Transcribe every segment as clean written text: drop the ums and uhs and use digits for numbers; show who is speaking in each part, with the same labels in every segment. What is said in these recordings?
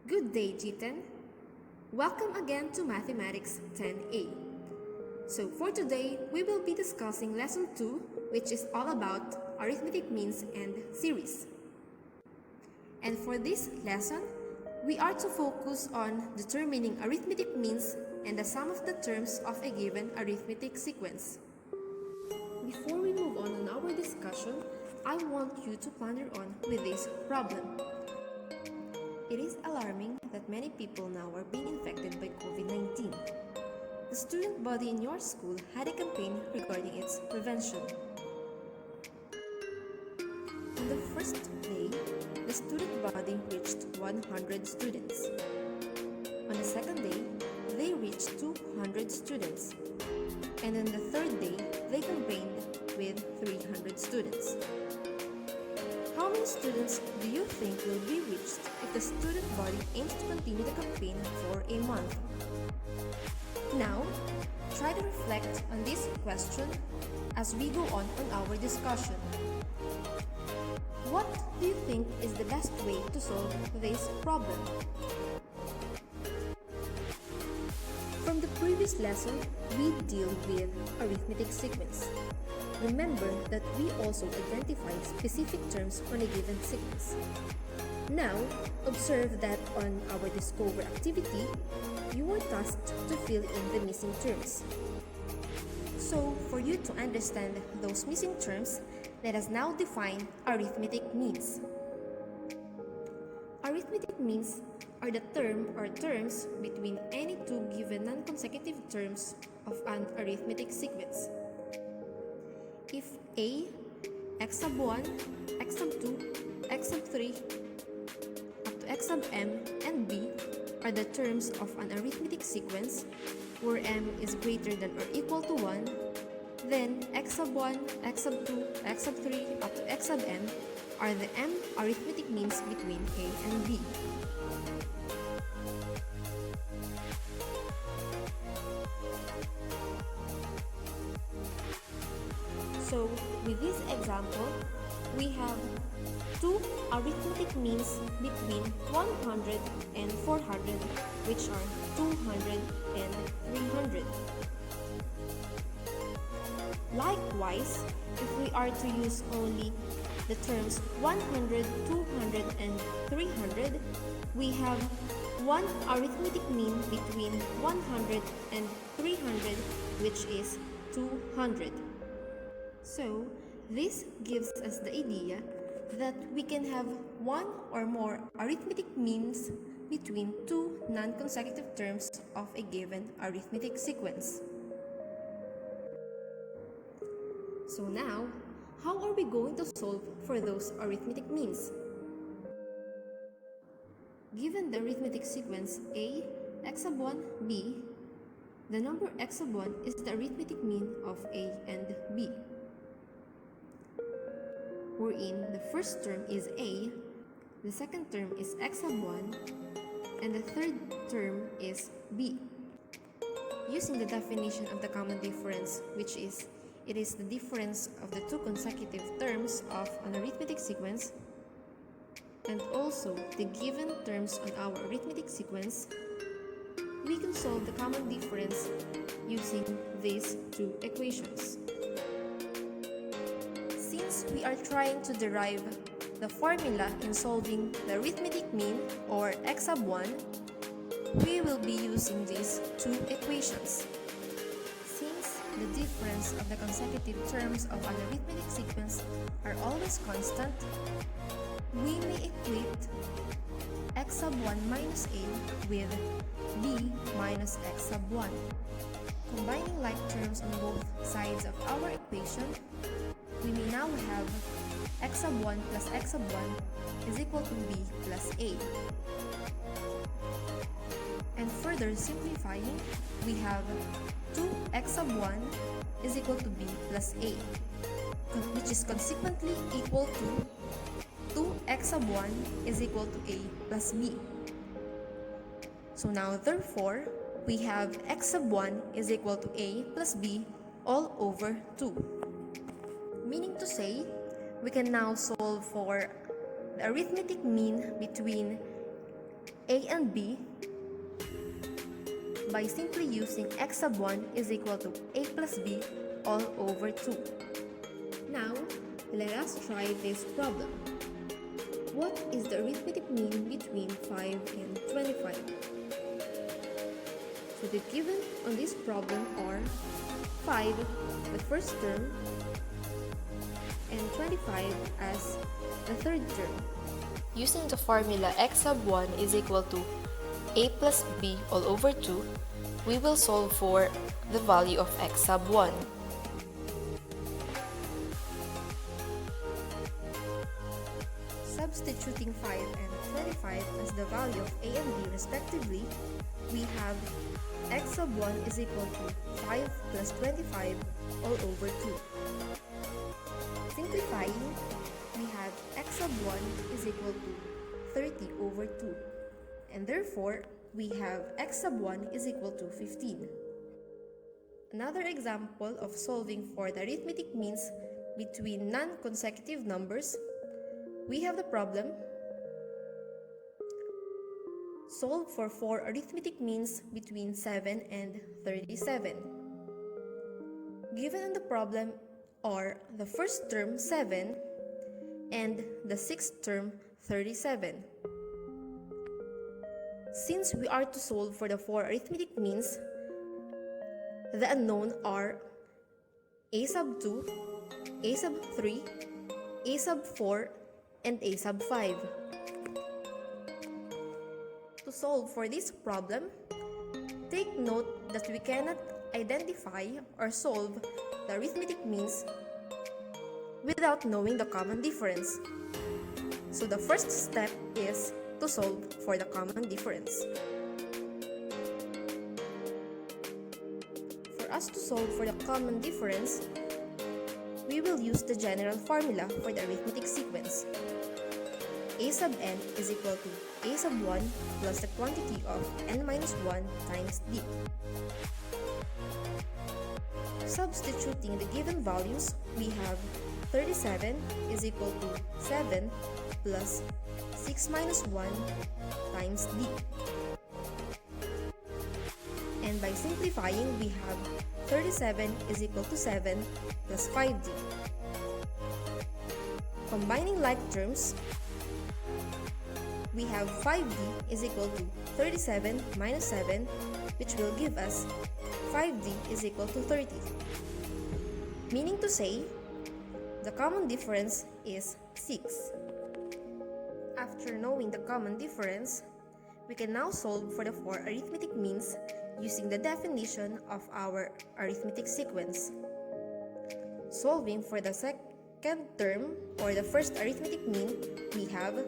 Speaker 1: Good day, G10. Welcome again to Mathematics 10A. So for today, we will be discussing Lesson 2, which is all about arithmetic means and series. And for this lesson, we are to focus on determining arithmetic means and the sum of the terms of a given arithmetic sequence. Before we move on our discussion, I want you to ponder on with this problem. It is alarming that many people now are being infected by COVID-19. The student body in your school had a campaign regarding its prevention. On the first day, the student body reached 100 students. On the second day, they reached 200 students. And on the third day, they campaigned with 300 students. How many students do you think will be reached if the student body aims to continue the campaign for a month? Now, try to reflect on this question as we go on our discussion. What do you think is the best way to solve this problem? From the previous lesson, we deal with arithmetic sequence. Remember that we also identify specific terms on a given sequence. Now, observe that on our Discover activity, you were tasked to fill in the missing terms. So, for you to understand those missing terms, let us now define arithmetic means. Arithmetic means are the term or terms between any two given non-consecutive terms of an arithmetic sequence. If A, x sub 1, x sub 2, x sub 3, up to x sub m, and b are the terms of an arithmetic sequence where m is greater than or equal to 1, then x sub 1, x sub 2, x sub 3, up to x sub m are the m arithmetic means between A and B. So, with this example, we have two arithmetic means between 100 and 400, which are 200 and 300. Likewise, if we are to use only the terms 100, 200, and 300, we have one arithmetic mean between 100 and 300, which is 200. So, this gives us the idea that we can have one or more arithmetic means between two non-consecutive terms of a given arithmetic sequence. So now, how are we going to solve for those arithmetic means? Given the arithmetic sequence A, x sub 1, b, the number x sub 1 is the arithmetic mean of A and B, wherein the first term is A, the second term is x sub 1, and the third term is B. Using the definition of the common difference, which is it is the difference of the two consecutive terms of an arithmetic sequence, and also the given terms on our arithmetic sequence, we can solve the common difference using these two equations. Since we are trying to derive the formula in solving the arithmetic mean, or x sub 1, we will be using these two equations. Since the difference of the consecutive terms of an arithmetic sequence are always constant, we may equate x sub 1 minus a with b minus x sub 1. Combining like terms on both sides of our equation, we may now have x sub 1 plus x sub 1 is equal to b plus a. And further simplifying, we have 2x sub 1 is equal to b plus a, which is consequently equal to 2x sub 1 is equal to a plus b. So now therefore, we have x sub 1 is equal to a plus b all over 2. Meaning to say, we can now solve for the arithmetic mean between a and b by simply using x sub 1 is equal to a plus b all over 2. Now, let us try this problem. What is the arithmetic mean between 5 and 25? So the given on this problem are 5, the first term, and 25 as the third term.
Speaker 2: Using the formula x sub 1 is equal to a plus b all over 2, we will solve for the value of x sub 1.
Speaker 1: Substituting 5 and 25 as the value of a and b respectively, we have x sub 1 is equal to 5 plus 25 all over 2. Simplifying, we have x sub 1 is equal to 30 over 2. And therefore, we have x sub 1 is equal to 15. Another example of solving for the arithmetic means between non-consecutive numbers, we have the problem: solve for 4 arithmetic means between 7 and 37. Given in the problem are the first term 7 and the sixth term 37. Since we are to solve for the 4 arithmetic means, the unknown are a sub 2, a sub 3, a sub 4, and a sub 5. To solve for this problem, take note that we cannot identify or solve the arithmetic means without knowing the common difference. So the first step is to solve for the common difference. For us to solve for the common difference, we will use the general formula for the arithmetic sequence. A sub n is equal to a sub 1 plus the quantity of n minus 1 times d. Substituting the given values, we have 37 is equal to 7 plus 6 minus 1 times d. And by simplifying, we have 37 is equal to 7 plus 5d. Combining like terms, we have 5d is equal to 37 minus 7, which will give us 5d is equal to 30. Meaning to say, the common difference is 6. After knowing the common difference, we can now solve for the 4 arithmetic means using the definition of our arithmetic sequence. Solving for the second term or the first arithmetic mean, we have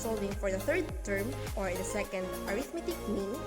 Speaker 1: solving for the third term or the second arithmetic mean,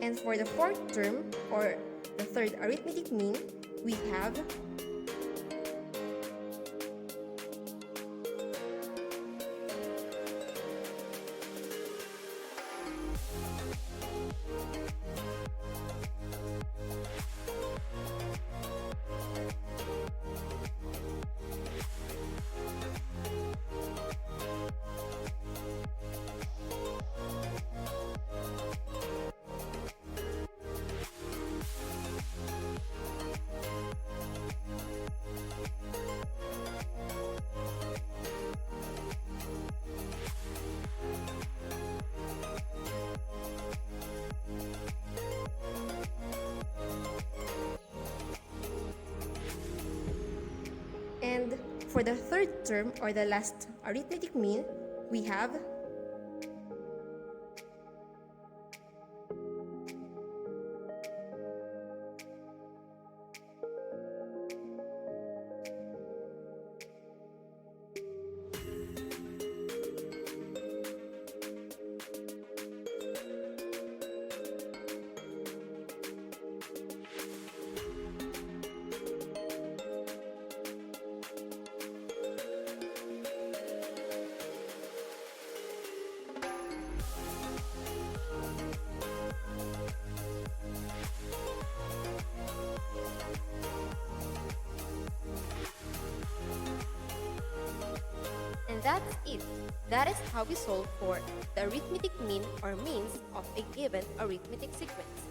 Speaker 1: And for the fourth term, or the third arithmetic mean, we have And for the third term, or the last arithmetic mean, we have And that's it. That is how we solve for the arithmetic mean or means of a given arithmetic sequence.